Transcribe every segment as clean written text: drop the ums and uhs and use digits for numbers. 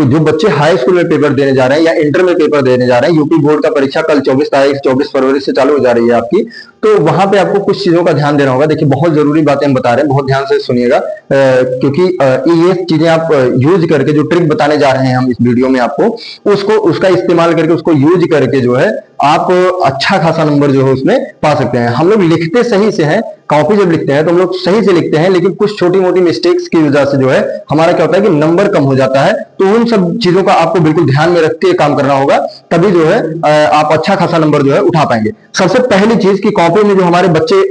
जो बच्चे high school में पेपर देने जा रहे हैं या इंटर में पेपर देने जा रहे हैं, यूपी बोर्ड का परीक्षा कल 24 फरवरी से चालू हो जा रही है आपकी, तो वहां पे आपको कुछ चीजों का ध्यान देना होगा। देखिए बहुत जरूरी बातें हम बता रहे हैं, बहुत ध्यान से सुनिएगा, क्योंकि ये चीजें आप यूज करके, जो ट्रिक बताने जा रहे हैं हम इस वीडियो में आपको, उसका इस्तेमाल करके, उसको यूज करके जो है आप अच्छा खासा नंबर जो है उसमें पा सकते हैं। हम लोग लिखते सही से हैं, कॉपी जब लिखते हैं तो हम लोग सही से लिखते हैं, लेकिन कुछ छोटी मोटी मिस्टेक्स की वजह से जो है हमारा क्या होता है कि नंबर कम हो जाता है। तो उन सब चीजों का आपको बिल्कुल ध्यान में रख के काम करना होगा, तभी जो है आप अच्छा खासा नंबर जो है उठा पाएंगे। सबसे पहली चीज कि कॉपी में जो हमारे बच्चे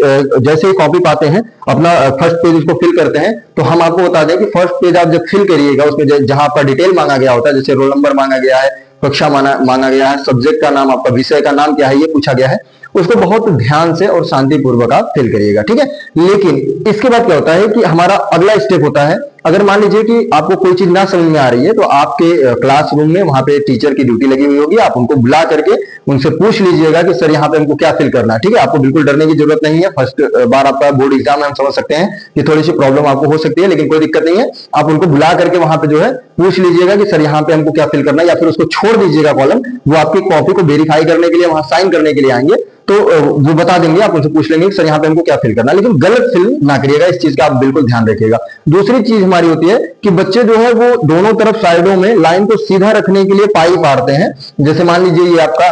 जैसे ही कॉपी पाते हैं, अपना फर्स्ट पेज उसको फिल करते हैं, तो हम आपको बता दें कि फर्स्ट पेज आप जब फिल करिएगा, उसमें जहां आपका डिटेल मांगा गया होता है, जैसे रोल नंबर मांगा गया है, कक्षा मांगा गया है, सब्जेक्ट का नाम, आपका विषय का नाम क्या है, ये पूछा गया है, उसको बहुत ध्यान से और शांतिपूर्वक आप फिल करिएगा, ठीक है। लेकिन इसके बाद क्या होता है कि हमारा अगला स्टेप होता है, अगर मान लीजिए कि आपको कोई चीज ना समझ में आ रही है, तो आपके क्लासरूम में वहां पे टीचर की ड्यूटी लगी हुई होगी, आप उनको बुला करके उनसे पूछ लीजिएगा कि सर यहाँ पे हमको क्या फिल करना है, ठीक है। आपको बिल्कुल डरने की जरूरत नहीं है, फर्स्ट बार आपका बोर्ड एग्जाम है, हम समझ सकते हैं कि थोड़ी सी प्रॉब्लम आपको हो सकती है, लेकिन कोई दिक्कत नहीं है। आप उनको बुला करके वहां पे जो है पूछ लीजिएगा कि सर यहाँ पे हमको क्या फिल करना है, या फिर उसको छोड़ दीजिएगा कॉलम, वो आपकी कॉपी को वेरीफाई करने के लिए वहां साइन करने के लिए आएंगे, तो वो बता देंगे, आप उनसे पूछ लेंगे कि सर यहाँ पे हमको क्या फिल करना है, लेकिन गलत फिल ना करिएगा, इस चीज का आप बिल्कुल ध्यान रखिएगा। दूसरी चीज हमारी होती है कि बच्चे जो है वो दोनों तरफ साइडों में लाइन को सीधा रखने के लिए पाई पाड़ते हैं। जैसे मान लीजिए ये आपका,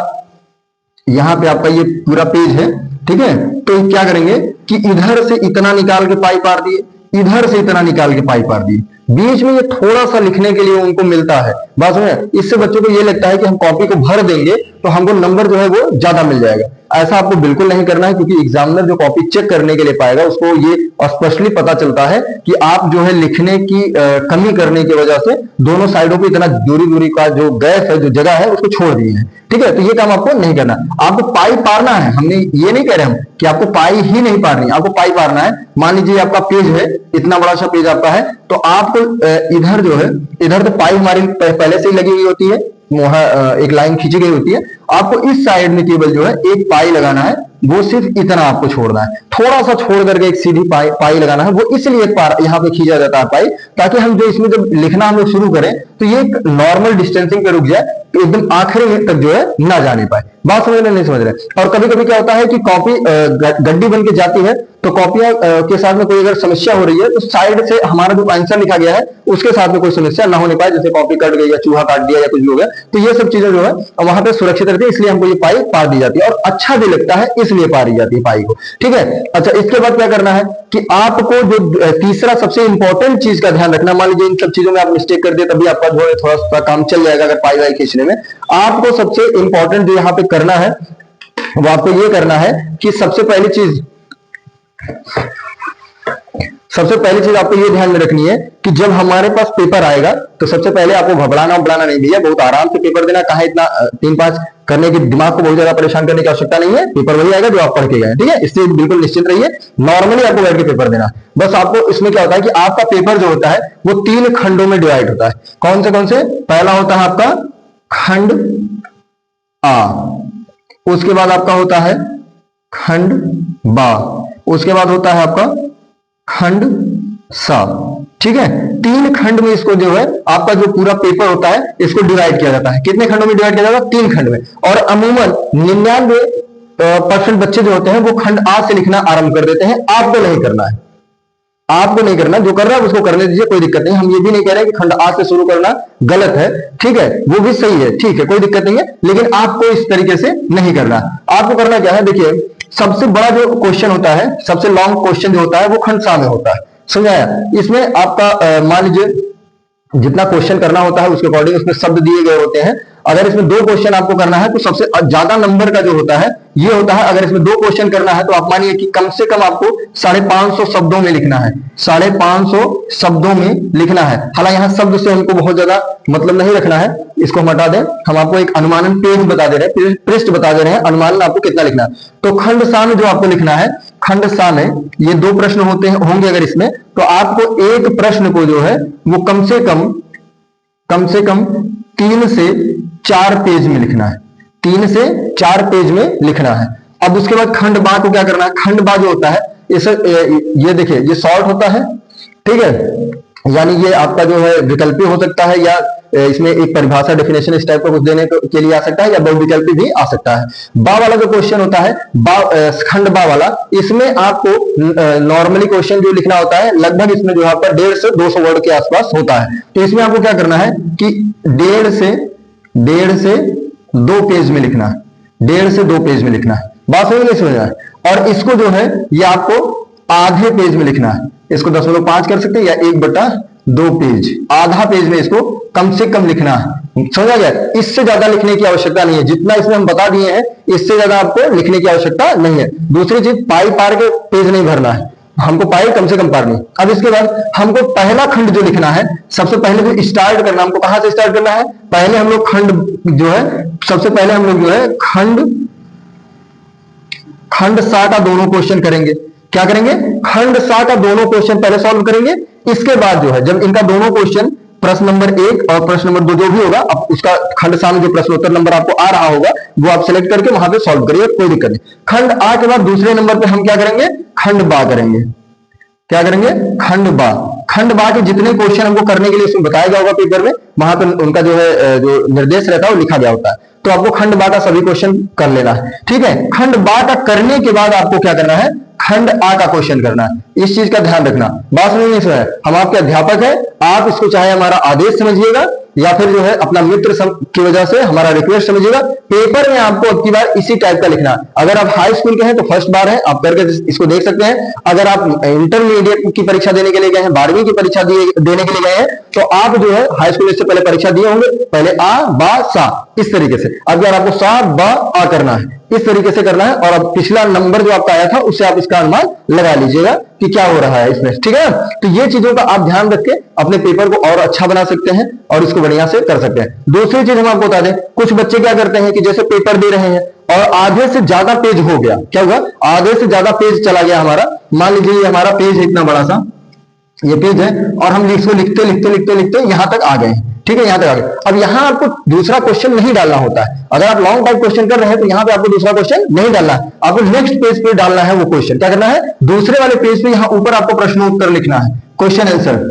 यहाँ पे आपका ये पूरा पेज है, ठीक है, तो क्या करेंगे कि इधर से इतना निकाल के पाई पाड़ दिए, इधर से इतना निकाल के पाई पाड़ दिए, बीच में ये थोड़ा सा लिखने के लिए उनको मिलता है, बात में इससे बच्चों को ये लगता है कि हम कॉपी को भर देंगे तो हमको नंबर जो है वो ज्यादा मिल जाएगा। ऐसा आपको बिल्कुल नहीं करना है, क्योंकि एग्जामिनर जो कॉपी चेक करने के लिए पाएगा, उसको ये स्पष्टली पता चलता है कि आप जो है लिखने की कमी करने की वजह से दोनों साइडों पे इतना दूरी का जो गैप है, जो जगह है, उसको छोड़ दिए हैं, ठीक है। तो ये काम आपको नहीं करना, आपको पाई पारना है। हमने ये नहीं कह रहे हम कि आपको पाई ही नहीं पारनी, आपको पाई पारना है। मान लीजिए आपका पेज है, इतना बड़ा सा पेज आपका है, तो आपको इधर जो है, इधर तो पाई हमारी पहले से ही लगी हुई होती है, वहां एक लाइन खींची गई होती है, आपको इस साइड में केवल जो है एक पाई लगाना है, वो सिर्फ इतना आपको छोड़ना है, थोड़ा सा छोड़ करके एक सीधी पाई लगाना है। वो इसलिए यहाँ पे खींचा जाता है पाई, ताकि हम जो इसमें जब लिखना हम लोग शुरू करें तो ये एक नॉर्मल डिस्टेंसिंग पे रुक जाए, तो एकदम आखिरी में तक जो है ना जाने पाए। बात समझ रहे नहीं समझ रहे। और कभी कभी क्या होता है कि कॉपी गड्डी बन के जाती है, तो कॉपियां के साथ में कोई अगर समस्या हो रही है, तो साइड से हमारा जो आंसर लिखा गया है उसके साथ में कोई समस्या ना होने पाए, जैसे कॉपी कट गई या चूहा काट दिया या कुछ भी हो गया, तो ये सब चीजें जो है वहां पे सुरक्षित रहती है, इसलिए हमको ये पाई पार दी जाती है, और अच्छा भी लगता है इसलिए पारी जाती है पाई को, ठीक है। अच्छा, इसके बाद क्या करना है कि आपको जो तीसरा सबसे इंपॉर्टेंट चीज का ध्यान रखना, मान लीजिए इन सब चीजों में आप मिस्टेक कर दिए, तभी आपका जो है थोड़ा सा काम चल जाएगा अगर पाई वाई खींचने में। आपको सबसे इंपॉर्टेंट जो यहाँ पे करना है वो आपको ये करना है कि सबसे पहली चीज आपको ये ध्यान में रखनी है कि जब हमारे पास पेपर आएगा, तो सबसे पहले आपको घबराना नहीं भैया, बहुत आराम से पेपर देना। कहा इतना 3-5 करने के, दिमाग को बहुत ज्यादा परेशान करने की आवश्यकता नहीं है, पेपर वही आएगा जो आप पढ़ के गए, ठीक है। इससे बिल्कुल निश्चिंत रहिए, नॉर्मली आपको बैठ के पेपर देना। बस आपको इसमें क्या होता है कि आपका पेपर जो होता है वो 3 खंडों में डिवाइड होता है। कौन से? पहला होता है आपका खंड आ, उसके बाद आपका होता है खंड बा, उसके बाद होता है आपका खंड सा, ठीक है। 3 खंड में इसको जो है आपका जो पूरा पेपर होता है इसको डिवाइड किया जाता है। कितने खंडों में डिवाइड किया जाता है? 3 खंड में। और अमूमन 99% बच्चे जो होते हैं वो खंड आ से लिखना आरंभ कर देते हैं। आपको नहीं करना है, आपको नहीं करना, जो कर रहा है उसको करने दीजिए, कोई दिक्कत नहीं। हम ये भी नहीं कह रहे कि खंड आ से शुरू करना गलत है, ठीक है, वो भी सही है, ठीक है, कोई दिक्कत नहीं है, लेकिन आपको इस तरीके से नहीं करना। आपको करना क्या है, देखिए सबसे बड़ा जो क्वेश्चन होता है, सबसे लॉन्ग क्वेश्चन जो होता है वो खंड सा में होता है, समझाया। इसमें आपका मान लीजिए जितना क्वेश्चन करना होता है उसके अकॉर्डिंग उसमें शब्द दिए गए होते हैं। अगर इसमें 2 क्वेश्चन आपको करना है तो सबसे ज्यादा नंबर का जो होता है ये होता है। अगर इसमें 2 क्वेश्चन करना है तो आप मानिए कि कम से कम आपको 550 शब्दों में लिखना है, 550 शब्दों में लिखना है। हालांकि यहाँ शब्द से हमको बहुत ज्यादा मतलब नहीं रखना है, इसको हम हटा दें। हम आपको एक अनुमानन पेज बता दे रहे हैं, पृष्ठ बता दे रहे हैं, अनुमानन आपको कितना लिखना है। तो खंड सा में जो आपको लिखना है, खंड सा में ये 2 प्रश्न होंगे अगर इसमें, तो आपको एक प्रश्न को जो है वो कम से कम 3 से 4 पेज में लिखना है, 3 से 4 पेज में लिखना है। अब उसके बाद खंड बा को क्या करना है, खंड बा जो होता है ये देखिए ये शॉर्ट होता है, ठीक है, यानी ये आपका जो है विकल्पी हो सकता है या इसमें एक परिभाषा डेफिनेशन इस टाइप का कुछ देने के लिए आ सकता है, या बहुविकल्पी भी आ सकता है। बा वाला जो क्वेश्चन होता है, खंड बा वाला, इसमें आपको नॉर्मली क्वेश्चन जो लिखना होता है लगभग इसमें जो है 150 से 200 वर्ड के आसपास होता है। तो इसमें आपको क्या करना है कि 1.5 से 2 पेज में लिखना है, 1.5 से 2 पेज में लिखना है। बात समझ नहीं समझ रहा है? और इसको जो है ये आपको आधे पेज में लिखना है, इसको 0.5 कर सकते हैं या 1/2 पेज, आधा पेज में इसको कम से कम लिखना है। समझा गया? इससे ज्यादा लिखने की आवश्यकता नहीं है, जितना इसमें हम बता दिए हैं इससे ज्यादा आपको लिखने की आवश्यकता नहीं है। दूसरी चीज, पाई पार के पेज नहीं भरना है, हमको पाई कम से कम पारनी। अब इसके बाद हमको पहला खंड जो लिखना है, सबसे पहले जो स्टार्ट करना, हमको कहां से स्टार्ट करना है? पहले हम लोग खंड जो है, सबसे पहले हम लोग जो है खंड सा का दोनों क्वेश्चन करेंगे। क्या करेंगे? खंड सा का दोनों क्वेश्चन पहले सॉल्व करेंगे। इसके बाद जो है जब इनका दोनों क्वेश्चन, प्रश्न नंबर 1 और प्रश्न नंबर 2 जो भी होगा, अब उसका खंड सा में जो प्रश्नोत्तर नंबर आपको आ रहा होगा वो आप सेलेक्ट करके वहां पे सॉल्व करिए, कोई दिक्कत नहीं। खंड आ के बाद दूसरे नंबर पे हम क्या करेंगे? खंड बा करेंगे। क्या करेंगे? खंड बा। खंड बा के जितने क्वेश्चन हमको करने के लिए उसमें बताया गया होगा पेपर में, वहां पर उनका जो है जो निर्देश रहता है वो लिखा गया होता है। तो आपको खंड बा का सभी क्वेश्चन कर लेना है, ठीक है। खंड बा का करने के बाद आपको क्या करना है? खंड आ का क्वेश्चन करना है। इस चीज का ध्यान रखना। बात समझ नहीं है? हम आपके अध्यापक है, आप इसको चाहे हमारा आदेश समझिएगा या फिर जो है अपना मित्र की वजह से हमारा रिक्वेस्ट समझिएगा। पेपर में आपको अब की बार इसी टाइप का लिखना। अगर आप हाई स्कूल के हैं तो फर्स्ट बार है, आप करके इसको देख सकते हैं। अगर आप इंटरमीडिएट की परीक्षा देने के लिए गए हैं, 12वीं की परीक्षा देने के लिए गए हैं, तो आप जो है हाई स्कूल से पहले परीक्षा दिए होंगे, पहले आ बा सा, इस तरीके से। अब यार आपको सा बा आ करना है, इस तरीके से करना है। और अब पिछला नंबर जो आपका आया था उससे आप इसका अनुमान लगा लीजिएगा कि क्या हो रहा है इसमें, ठीक है। तो ये चीजों का आप ध्यान रख के अपने पेपर को और अच्छा बना सकते हैं और इसको बढ़िया से कर सकते हैं। दूसरी चीज हम आपको बता दें, कुछ बच्चे क्या करते हैं कि जैसे पेपर दे रहे हैं और आधे से ज्यादा पेज हो गया, क्या होगा? आधे से ज्यादा पेज चला गया हमारा। मान लीजिए ये हमारा पेज है इतना बड़ा सा, ये पेज है, और हम इसको लिखते लिखते लिखते लिखते यहां तक आ गए, ठीक है, यहां तक आ गए। अब यहां आपको दूसरा क्वेश्चन नहीं डालना होता है। अगर आप लॉन्ग टाइप क्वेश्चन कर रहे हैं तो यहां पे आपको दूसरा क्वेश्चन नहीं डालना है, आपको नेक्स्ट पेज पे डालना है वो क्वेश्चन। क्या करना है? दूसरे वाले पेज पे यहां ऊपर आपको प्रश्नोत्तर लिखना है, क्वेश्चन आंसर,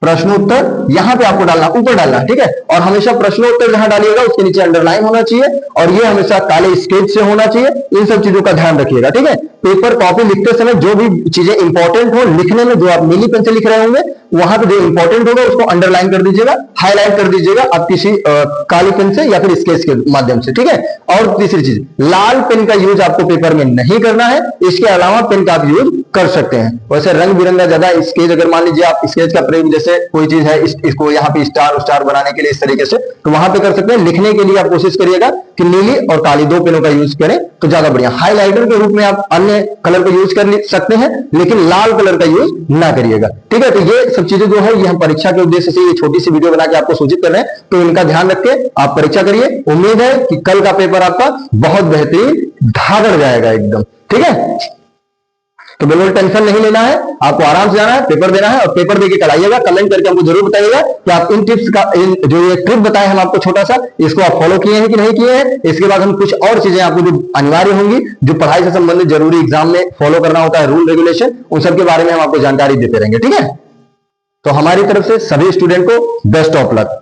प्रश्नोत्तर यहां पे आपको डालना, ऊपर डालना, ठीक है। और हमेशा प्रश्नोत्तर जहां डालिएगा उसके नीचे अंडरलाइन होना चाहिए और ये हमेशा काले स्केच से होना चाहिए। इन सब चीजों का ध्यान रखिएगा, ठीक है। पेपर कॉपी लिखते समय जो भी चीजें इंपॉर्टेंट हो लिखने में, जो आप नीली पेन से लिख रहे होंगे, वहां पे जो इंपॉर्टेंट होगा उसको अंडरलाइन कर दीजिएगा, हाईलाइट कर दीजिएगा आप किसी काली पेन से या फिर स्केच के माध्यम से, ठीक है। और तीसरी चीज, लाल पेन का यूज आपको पेपर में नहीं करना है, इसके अलावा पेन का आप यूज कर सकते हैं। वैसे रंग बिरंगा ज्यादा स्केच, अगर मान लीजिए आप स्केच का प्रयोग, जैसे कोई चीज है इसको यहाँ पे स्टार स्टार बनाने के लिए इस तरीके से, तो वहां पे कर सकते हैं। लिखने के लिए आप कोशिश करिएगा कि नीली और काली 2 पेनों का यूज करें तो ज्यादा बढ़िया। हाईलाइटर के रूप में आप अन्य कलर का यूज कर सकते हैं, लेकिन लाल कलर का यूज ना करिएगा, ठीक है। तो ये सब चीजें जो है ये हम परीक्षा के उद्देश्य से ये छोटी सी वीडियो बना के आपको सूचित कर रहे हैं, तो इनका ध्यान रख के आप परीक्षा करिए। उम्मीद है कि कल का पेपर आपका बहुत बेहतरीन धागड़ जाएगा एकदम, ठीक है। तो बिल्कुल टेंशन नहीं लेना है, आपको आराम से जाना है, पेपर देना है और पेपर देके कल आइएगा। कमेंट करके हमको जरूर बताइएगा कि आप इन टिप्स का, जो ये ट्रिप बताए हम आपको छोटा सा, इसको आप फॉलो किए हैं कि नहीं किए हैं। इसके बाद हम कुछ और चीजें आपको जो अनिवार्य होंगी, जो पढ़ाई से संबंधित जरूरी एग्जाम में फॉलो करना होता है, रूल रेगुलेशन, उन सब के बारे में हम आपको जानकारी देते रहेंगे, ठीक है। तो हमारी तरफ से सभी स्टूडेंट को बेस्ट ऑफ लक।